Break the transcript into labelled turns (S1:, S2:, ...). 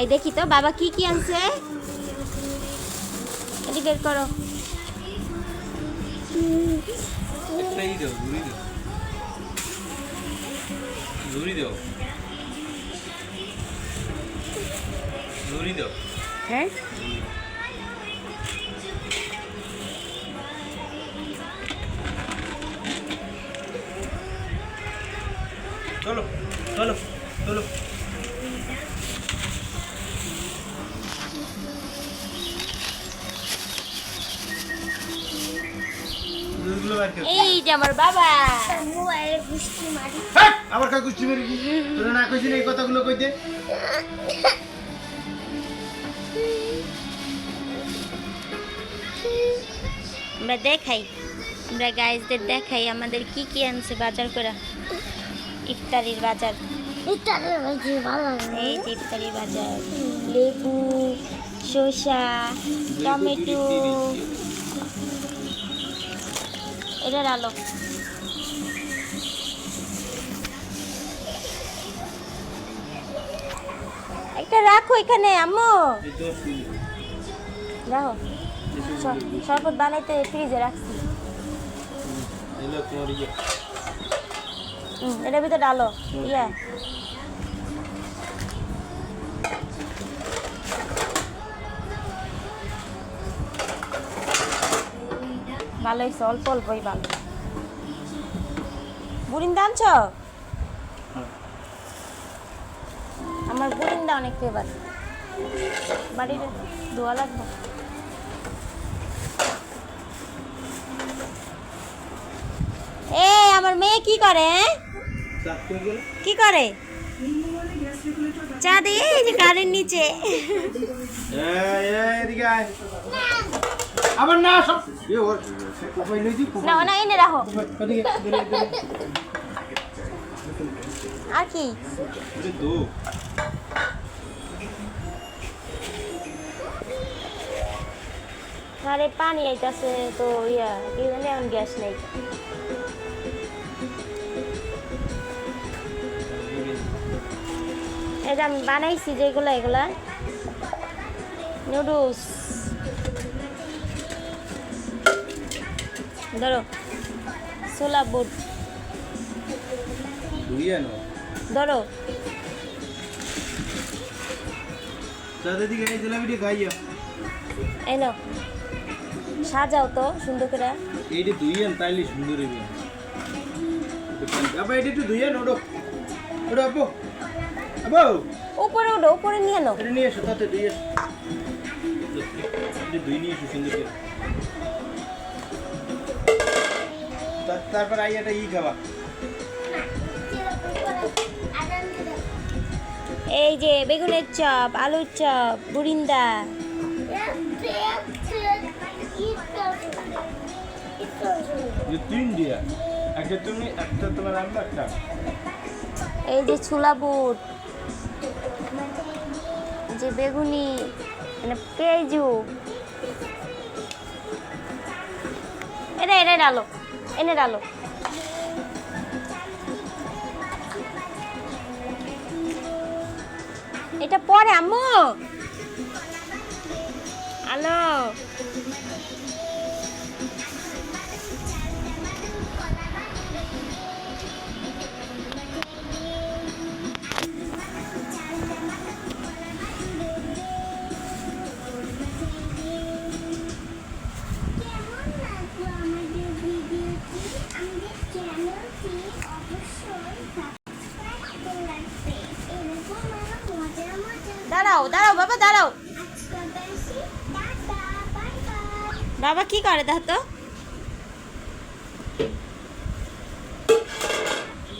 S1: এই দেখি তো বাবা কি কি আনছে, এটি বের করো।
S2: একটাই দাও, ঝুড়ি দাও, ঝুড়ি দাও।
S1: হ্যাঁ
S2: চলো চলো চলো।
S1: এই যে আমার বাবা।
S2: আমার কাছে কুস্তি মারি তোরা না কইছিস এই কথাগুলো কইতে।
S1: আমরা দেখাই, আমরা গাইজদের দেখাই আমাদের কি কি আনছে বাজার করা, ইফতারির বাজার। এই যে ইফতারির বাজার, লেবু, শসা, টমেটো, এটার আলো। একটা রাখো এখানে আম্মু, রাখো। শরবত বানাইতে ফ্রিজে রাখছি। এটার ভিতরে ডালো ইয়া। ভালো হয়েছে, অল্প অল্পই ভালো। বুরিন্দা আনছ? আমার বুরিন্দা অনেক ফেভার, বাড়ির ধোয়া লাগবে। এ আমার মেয়ে কি করে, কি করে? চা দে, এই যে গাড়ির নিচে।
S2: আমার না সব
S1: না না এনে রাখো। আর কি আরে পানি আইতাছে তো ইয়া এখানে এখন গ্যাস নেই। এটা আমি বানাইছি যেগুলো, এগুলা নুডলস। ধরো ছোলা বুট ধরো। এনো সাজাও তো সুন্দর করে।
S2: এইটা দুইয়ান তাইলে সুন্দর হবে। আবার এটা একটু দুইয়ান ওড়ো ওড়ো আপু আপু
S1: উপরে ওঠো, উপরে নিয়ে নাও।
S2: এটা নিয়ে এসো, তাতে দুইয়ান এটা দুই নিয়ে এসো সুন্দর করে। তারপর আইয়াটা ই খাবা।
S1: এই যে বেগুনের চপ, আলুর চপ, বুরিন্দা।
S2: তিন দিয়া, একটা তুমি, একটা তোমার আম্মা, একটা।
S1: এই যে ছোলা বুট, যে বেগুনি, মানে পেঁয়াজু। এটা এটা ডালো, এনে ডালো। এটা পরে আম্মু আলো। দাঁড়াও দাঁড়াও বাবা দাঁড়াও। বাবা কি করে দেখো তো।